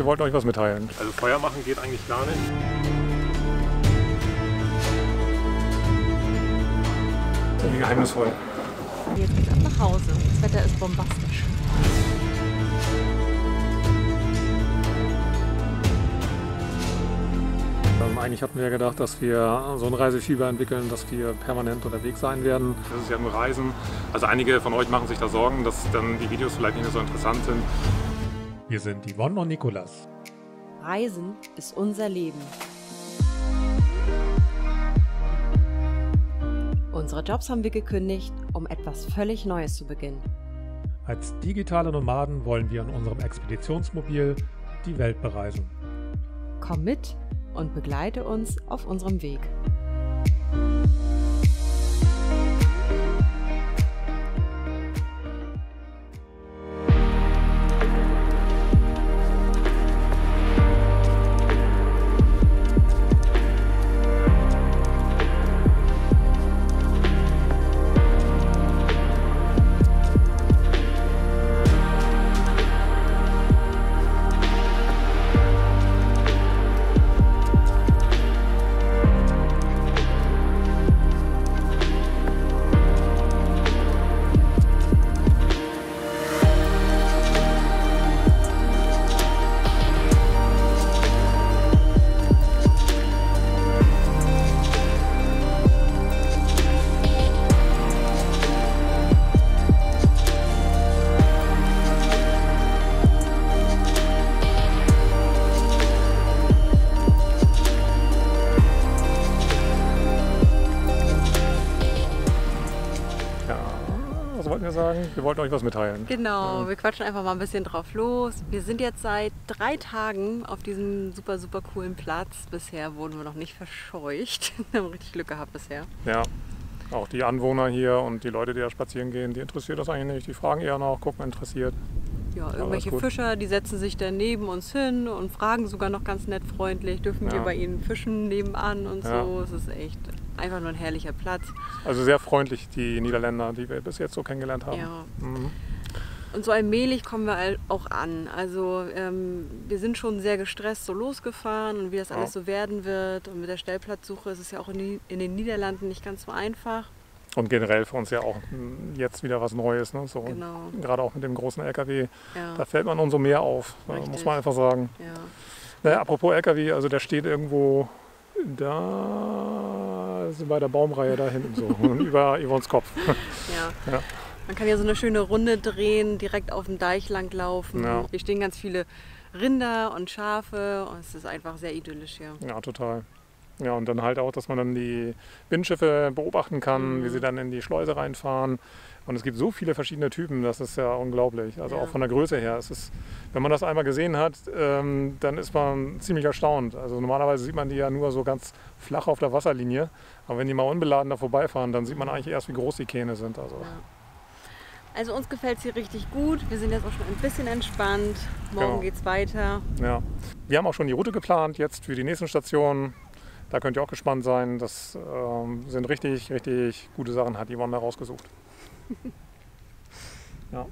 wir wollten euch was mitteilen. Also Feuer machen geht eigentlich gar nicht. Irgendwie geheimnisvoll. Jetzt geht's ab nach Hause. Das Wetter ist bombastisch. Eigentlich hatten wir ja gedacht, dass wir so ein Reisefieber entwickeln, dass wir permanent unterwegs sein werden. Das ist ja nur Reisen. Also einige von euch machen sich da Sorgen, dass dann die Videos vielleicht nicht mehr so interessant sind. Wir sind Yvonne und Nikolas. Reisen ist unser Leben. Unsere Jobs haben wir gekündigt, um etwas völlig Neues zu beginnen. Als digitale Nomaden wollen wir in unserem Expeditionsmobil die Welt bereisen. Komm mit und begleite uns auf unserem Weg. Was wollten wir sagen? Wir wollten euch was mitteilen. Genau, wir quatschen einfach mal ein bisschen drauf los. Wir sind jetzt seit 3 Tagen auf diesem super, super coolen Platz. Bisher wurden wir noch nicht verscheucht. Wir haben richtig Glück gehabt bisher. Ja, auch die Anwohner hier und die Leute, die da spazieren gehen, die interessiert das eigentlich nicht. Die fragen eher nach, gucken interessiert. Ja, irgendwelche Fischer, die setzen sich dann neben uns hin und fragen sogar noch ganz nett freundlich, dürfen wir bei ihnen fischen nebenan und so. Es ist echt einfach nur ein herrlicher Platz. Also sehr freundlich, die Niederländer, die wir bis jetzt so kennengelernt haben. Ja. Und so allmählich kommen wir auch an. Also wir sind schon sehr gestresst so losgefahren und wie das alles so werden wird. Und mit der Stellplatzsuche ist es ja auch in den Niederlanden nicht ganz so einfach. Und generell für uns ja auch jetzt wieder was Neues. Ne? So, genau. Gerade auch mit dem großen LKW, da fällt man umso mehr auf, muss man einfach sagen. Ja. Naja, apropos LKW, also der steht irgendwo da, also bei der Baumreihe da hinten so, über Yvonnes Kopf. Ja. Man kann ja so eine schöne Runde drehen, direkt auf dem Deich lang laufen. Ja. Hier stehen ganz viele Rinder und Schafe und es ist einfach sehr idyllisch hier. Ja, total. Ja, und dann halt auch, dass man dann die Windschiffe beobachten kann, wie sie dann in die Schleuse reinfahren. Und es gibt so viele verschiedene Typen, das ist ja unglaublich. Also auch von der Größe her. Es ist, wenn man das einmal gesehen hat, dann ist man ziemlich erstaunt. Also normalerweise sieht man die ja nur so ganz flach auf der Wasserlinie. Aber wenn die mal unbeladen da vorbeifahren, dann sieht man eigentlich erst, wie groß die Kähne sind. Also uns gefällt es hier richtig gut. Wir sind jetzt auch schon ein bisschen entspannt. Morgen geht's weiter. Ja. Wir haben auch schon die Route geplant jetzt für die nächsten Stationen. Da könnt ihr auch gespannt sein. Das sind richtig, richtig gute Sachen, hat Yvonne da rausgesucht. Ja.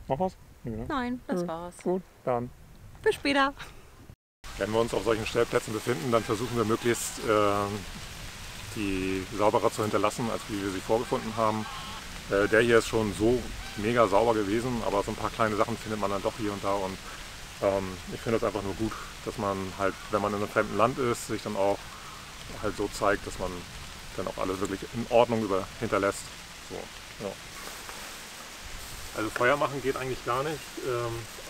Noch was? Nein, das war's. Gut, dann. Bis später. Wenn wir uns auf solchen Stellplätzen befinden, dann versuchen wir möglichst die sauberer zu hinterlassen, als wie wir sie vorgefunden haben. Der hier ist schon so mega sauber gewesen, aber so ein paar kleine Sachen findet man dann doch hier und da. Und ich finde es einfach nur gut, dass man halt, wenn man in einem fremden Land ist, sich dann auch halt so zeigt, dass man dann auch alles wirklich in Ordnung hinterlässt. So, ja. Also Feuer machen geht eigentlich gar nicht,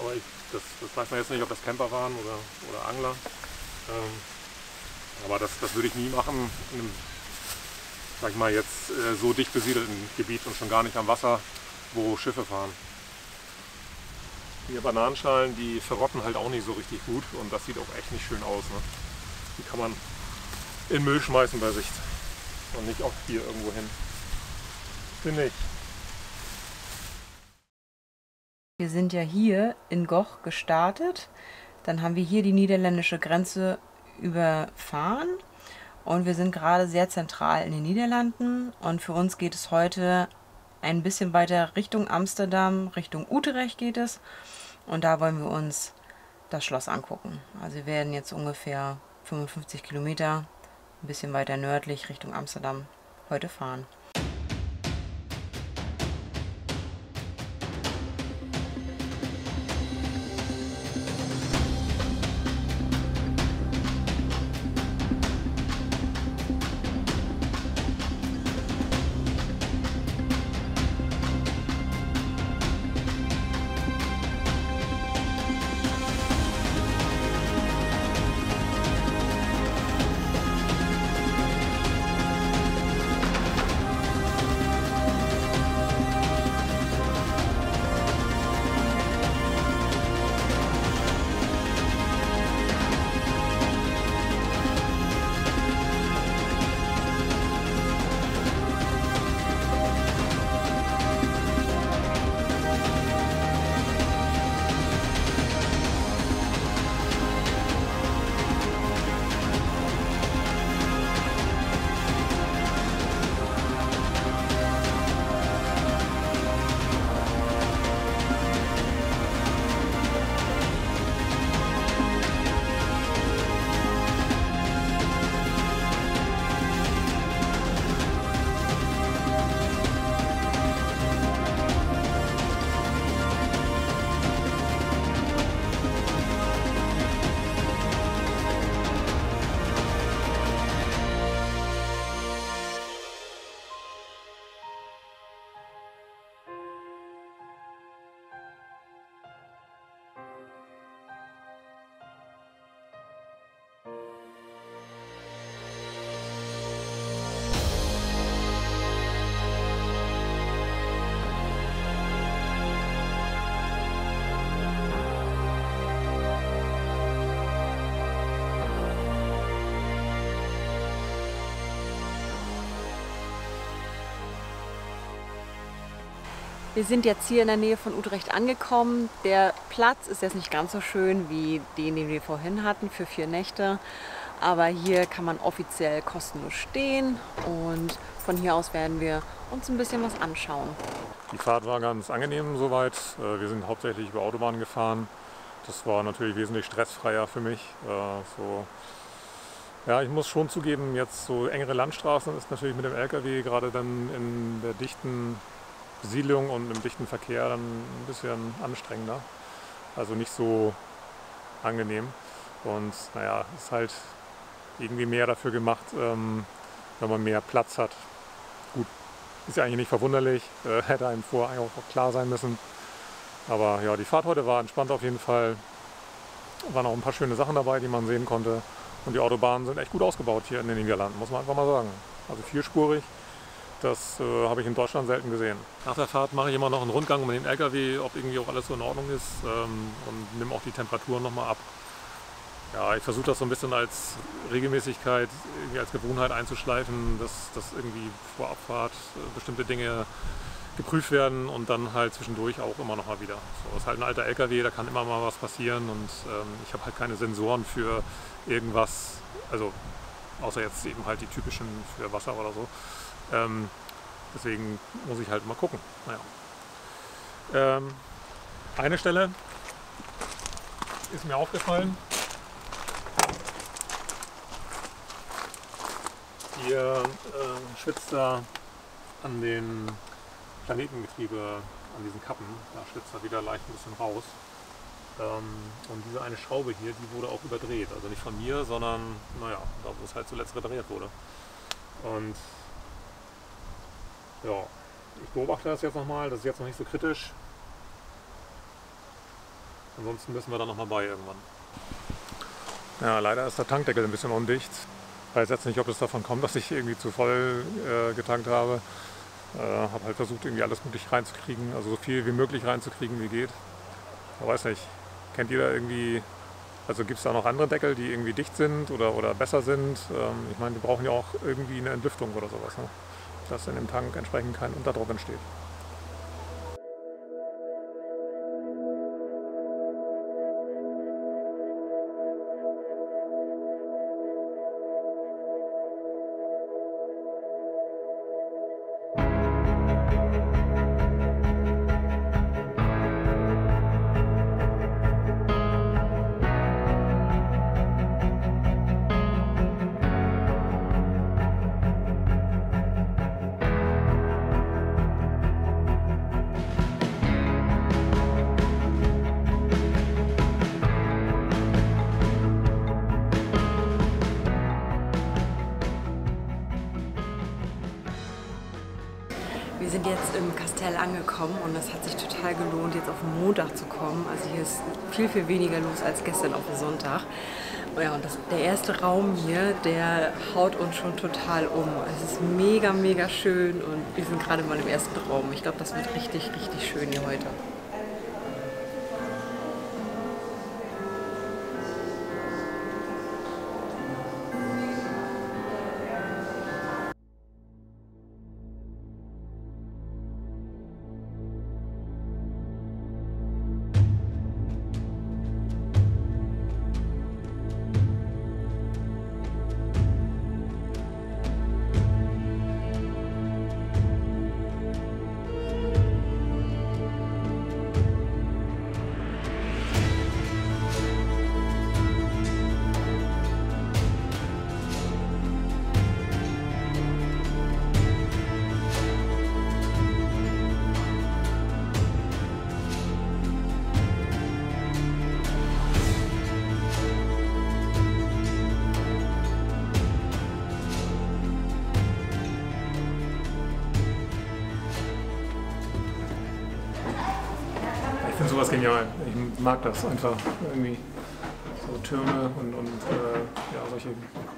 aber das weiß man jetzt nicht, ob das Camper waren oder Angler. Aber das würde ich nie machen, in einem, sag ich mal, jetzt so dicht besiedelten Gebiet und schon gar nicht am Wasser, wo Schiffe fahren. Die Bananenschalen, die verrotten halt auch nicht so richtig gut und das sieht auch echt nicht schön aus. Ne? Die kann man in Müll schmeißen bei sich und nicht auch hier irgendwo hin. Finde ich. Wir sind ja hier in Goch gestartet, dann haben wir hier die niederländische Grenze überfahren und wir sind gerade sehr zentral in den Niederlanden und für uns geht es heute ein bisschen weiter Richtung Amsterdam, Richtung Utrecht geht es Und da wollen wir uns das Schloss angucken. Also wir werden jetzt ungefähr 55 Kilometer, ein bisschen weiter nördlich Richtung Amsterdam, heute fahren. Wir sind jetzt hier in der Nähe von Utrecht angekommen. Der Platz ist jetzt nicht ganz so schön wie den wir vorhin hatten für 4 Nächte. Aber hier kann man offiziell kostenlos stehen und von hier aus werden wir uns ein bisschen was anschauen. Die Fahrt war ganz angenehm soweit. Wir sind hauptsächlich über Autobahnen gefahren. Das war natürlich wesentlich stressfreier für mich. Ja, ich muss schon zugeben, jetzt so engere Landstraßen ist natürlich mit dem LKW gerade dann in der dichten Besiedlung und im dichten Verkehr dann ein bisschen anstrengender. Also nicht so angenehm. Und naja, ist halt irgendwie mehr dafür gemacht, wenn man mehr Platz hat. Gut, ist ja eigentlich nicht verwunderlich, hätte einem vorher auch klar sein müssen. Aber ja, die Fahrt heute war entspannt auf jeden Fall. Waren auch ein paar schöne Sachen dabei, die man sehen konnte. Und die Autobahnen sind echt gut ausgebaut hier in den Niederlanden, muss man einfach mal sagen. Also vierspurig. Das habe ich in Deutschland selten gesehen. Nach der Fahrt mache ich immer noch einen Rundgang um den LKW, ob irgendwie auch alles so in Ordnung ist und nehme auch die Temperaturen nochmal ab. Ja, ich versuche das so ein bisschen als Regelmäßigkeit, irgendwie als Gewohnheit einzuschleifen, dass irgendwie vor Abfahrt bestimmte Dinge geprüft werden und dann halt zwischendurch auch immer noch mal wieder. So, das ist halt ein alter LKW, da kann immer mal was passieren und ich habe halt keine Sensoren für irgendwas, also außer jetzt eben halt die typischen für Wasser oder so. Deswegen muss ich halt mal gucken. Naja. Eine Stelle ist mir aufgefallen. Hier schwitzt er an den Planetengetriebe, an diesen Kappen. Da schwitzt er wieder leicht ein bisschen raus. Und diese eine Schraube hier, die wurde auch überdreht. Also nicht von mir, sondern naja, da wo es halt zuletzt repariert wurde. Und ja, ich beobachte das jetzt nochmal, das ist jetzt noch nicht so kritisch. Ansonsten müssen wir da nochmal bei irgendwann. Ja, leider ist der Tankdeckel ein bisschen undicht. Ich weiß jetzt nicht, ob es davon kommt, dass ich irgendwie zu voll getankt habe. Habe halt versucht, irgendwie alles möglich reinzukriegen, also so viel wie möglich reinzukriegen, wie geht. Ich weiß nicht, kennt ihr da irgendwie, also gibt es da noch andere Deckel, die irgendwie dicht sind oder besser sind? Ich meine, die brauchen ja auch irgendwie eine Entlüftung oder sowas, ne? Dass in dem Tank entsprechend kein Unterdruck entsteht. jetzt im Kastell angekommen und es hat sich total gelohnt, jetzt auf den Montag zu kommen. Also hier ist viel, viel weniger los als gestern auf den Sonntag. Ja, und der erste Raum hier, der haut uns schon total um. Es ist mega, mega schön und wir sind gerade mal im ersten Raum. Ich glaube, das wird richtig, richtig schön hier heute. Ich finde sowas genial. Ich mag das einfach irgendwie. So Türme und ja, solche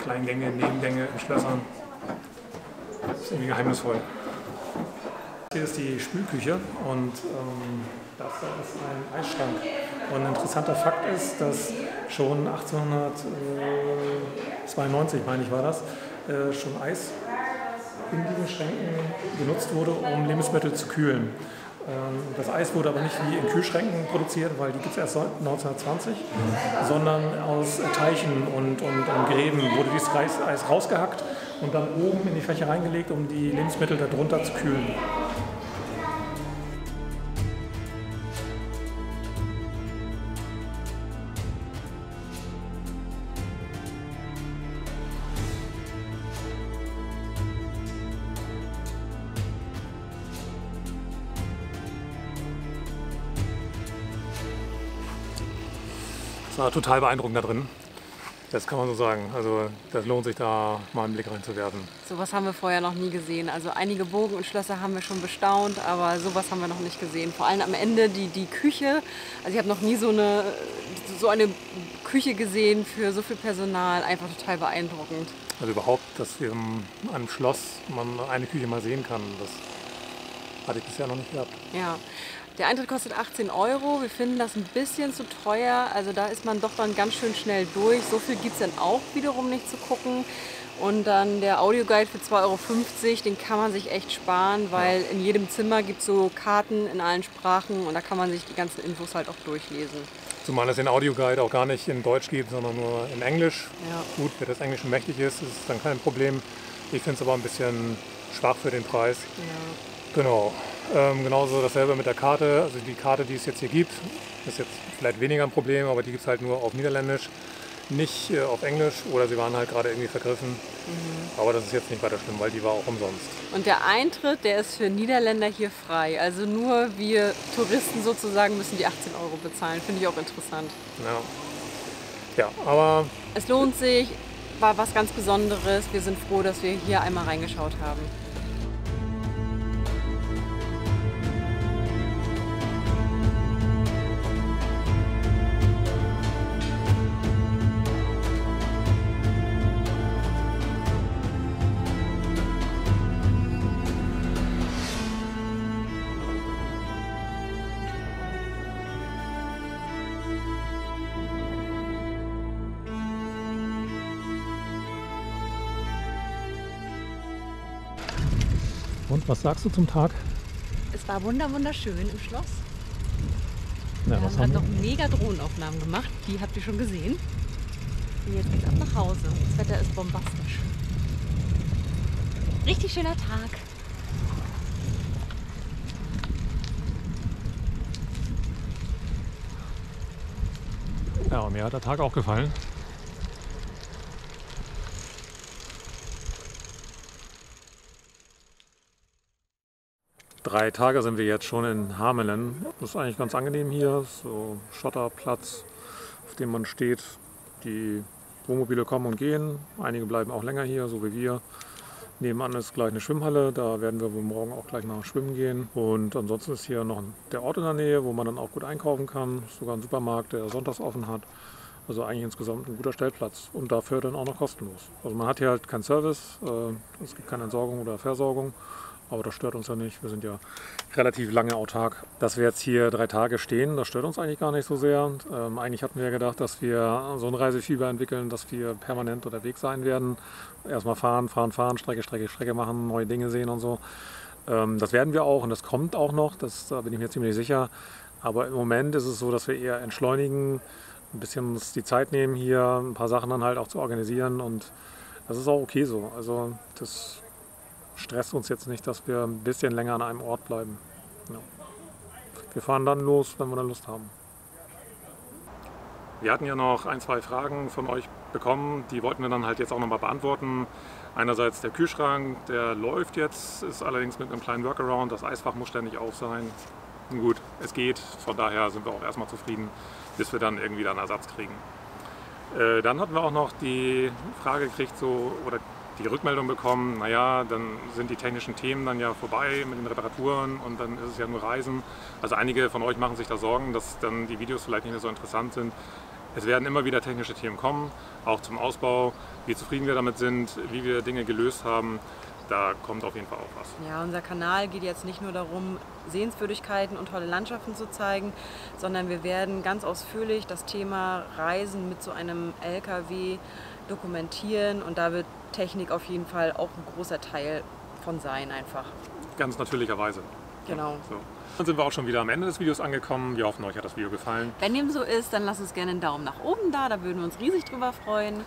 kleinen Gänge, Nebengänge in Schlössern. Das ist irgendwie geheimnisvoll. Hier ist die Spülküche und das ist ein Eisschrank. Und ein interessanter Fakt ist, dass schon 1892, meine ich, war das, schon Eis in diesen Schränken genutzt wurde, um Lebensmittel zu kühlen. Das Eis wurde aber nicht wie in Kühlschränken produziert, weil die gibt es erst 1920, sondern aus Teichen und Gräben wurde dieses Eis rausgehackt und dann oben in die Fächer reingelegt, um die Lebensmittel darunter zu kühlen. Das war total beeindruckend da drin. Das kann man so sagen. Also das lohnt sich da mal einen Blick reinzuwerfen. Sowas haben wir vorher noch nie gesehen. Also einige Burgen und Schlösser haben wir schon bestaunt, aber sowas haben wir noch nicht gesehen. Vor allem am Ende die Küche. Also ich habe noch nie so eine Küche gesehen für so viel Personal. Einfach total beeindruckend. Also überhaupt, dass wir an einem Schloss man eine Küche mal sehen kann, das hatte ich bisher noch nicht gehabt. Ja. Der Eintritt kostet 18 €. Wir finden das ein bisschen zu teuer. Also da ist man doch dann ganz schön schnell durch. So viel gibt es dann auch wiederum nicht zu gucken. Und dann der Audioguide für 2,50 €, den kann man sich echt sparen, weil in jedem Zimmer gibt es so Karten in allen Sprachen und da kann man sich die ganzen Infos halt auch durchlesen. Zumal es den Audioguide auch gar nicht in Deutsch gibt, sondern nur in Englisch. Ja. Gut, wer das Englischen mächtig ist, ist dann kein Problem. Ich finde es aber ein bisschen schwach für den Preis. Ja. Genau. Genauso dasselbe mit der Karte. Also die Karte, die es jetzt hier gibt, ist jetzt vielleicht weniger ein Problem, aber die gibt es halt nur auf Niederländisch, nicht auf Englisch oder sie waren halt gerade irgendwie vergriffen. Aber das ist jetzt nicht weiter schlimm, weil die war auch umsonst. Und der Eintritt, der ist für Niederländer hier frei. Also nur wir Touristen sozusagen müssen die 18 € bezahlen. Finde ich auch interessant. Ja, aber es lohnt sich, war was ganz Besonderes. Wir sind froh, dass wir hier einmal reingeschaut haben. und was sagst du zum Tag? Es war wunderschön im Schloss. Ja, wir haben noch mega Drohnenaufnahmen gemacht, die habt ihr schon gesehen. Und jetzt geht's ab nach Hause. Das Wetter ist bombastisch. Richtig schöner Tag. Ja, mir hat der Tag auch gefallen. Drei Tage sind wir jetzt schon in Hamelen. Das ist eigentlich ganz angenehm hier. So Schotterplatz, auf dem man steht. Die Wohnmobile kommen und gehen. Einige bleiben auch länger hier, so wie wir. Nebenan ist gleich eine Schwimmhalle, da werden wir wohl morgen auch gleich nach schwimmen gehen. Und ansonsten ist hier noch der Ort in der Nähe, wo man dann auch gut einkaufen kann. Ist sogar ein Supermarkt, der sonntags offen hat. Also eigentlich insgesamt ein guter Stellplatz und dafür dann auch noch kostenlos. Also man hat hier halt keinen Service, es gibt keine Entsorgung oder Versorgung, aber das stört uns ja nicht. Wir sind ja relativ lange autark. Dass wir jetzt hier 3 Tage stehen, das stört uns eigentlich gar nicht so sehr. Eigentlich hatten wir ja gedacht, dass wir so ein Reisefieber entwickeln, dass wir permanent unterwegs sein werden. Erstmal fahren, Strecke machen, neue Dinge sehen und so. Das werden wir auch und das kommt auch noch, da bin ich mir ziemlich sicher. Aber im Moment ist es so, dass wir eher entschleunigen, ein bisschen uns die Zeit nehmen, hier ein paar Sachen dann halt auch zu organisieren und das ist auch okay so. Also das stresst uns jetzt nicht, dass wir ein bisschen länger an einem Ort bleiben. Ja. Wir fahren dann los, wenn wir dann Lust haben. Wir hatten ja noch 1, 2 Fragen von euch bekommen, die wollten wir dann halt jetzt auch nochmal beantworten. Einerseits der Kühlschrank, der läuft jetzt, ist allerdings mit einem kleinen Workaround, das Eisfach muss ständig auf sein. Gut, es geht, von daher sind wir auch erstmal zufrieden, bis wir dann irgendwie dann Ersatz kriegen. Dann hatten wir auch noch die Frage gekriegt, oder die Rückmeldung bekommen, naja, dann sind die technischen Themen dann ja vorbei mit den Reparaturen und dann ist es ja nur Reisen. Also einige von euch machen sich da Sorgen, dass dann die Videos vielleicht nicht mehr so interessant sind. Es werden immer wieder technische Themen kommen, auch zum Ausbau, wie zufrieden wir damit sind, wie wir Dinge gelöst haben. Da kommt auf jeden Fall auch was. Ja, unser Kanal geht jetzt nicht nur darum, Sehenswürdigkeiten und tolle Landschaften zu zeigen, sondern wir werden ganz ausführlich das Thema Reisen mit so einem LKW dokumentieren und da wird Technik auf jeden Fall auch ein großer Teil von sein einfach. Ganz natürlicherweise. Genau. So. Dann sind wir auch schon wieder am Ende des Videos angekommen. Wir hoffen, euch hat das Video gefallen. Wenn dem so ist, dann lasst uns gerne einen Daumen nach oben da würden wir uns riesig drüber freuen.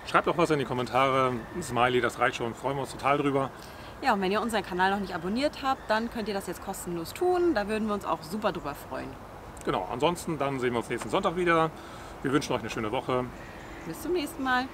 Schreibt auch was in die Kommentare. Ein Smiley, das reicht schon. Freuen wir uns total drüber. Ja, und wenn ihr unseren Kanal noch nicht abonniert habt, dann könnt ihr das jetzt kostenlos tun. Da würden wir uns auch super drüber freuen. Genau, ansonsten dann sehen wir uns nächsten Sonntag wieder. Wir wünschen euch eine schöne Woche. Bis zum nächsten Mal.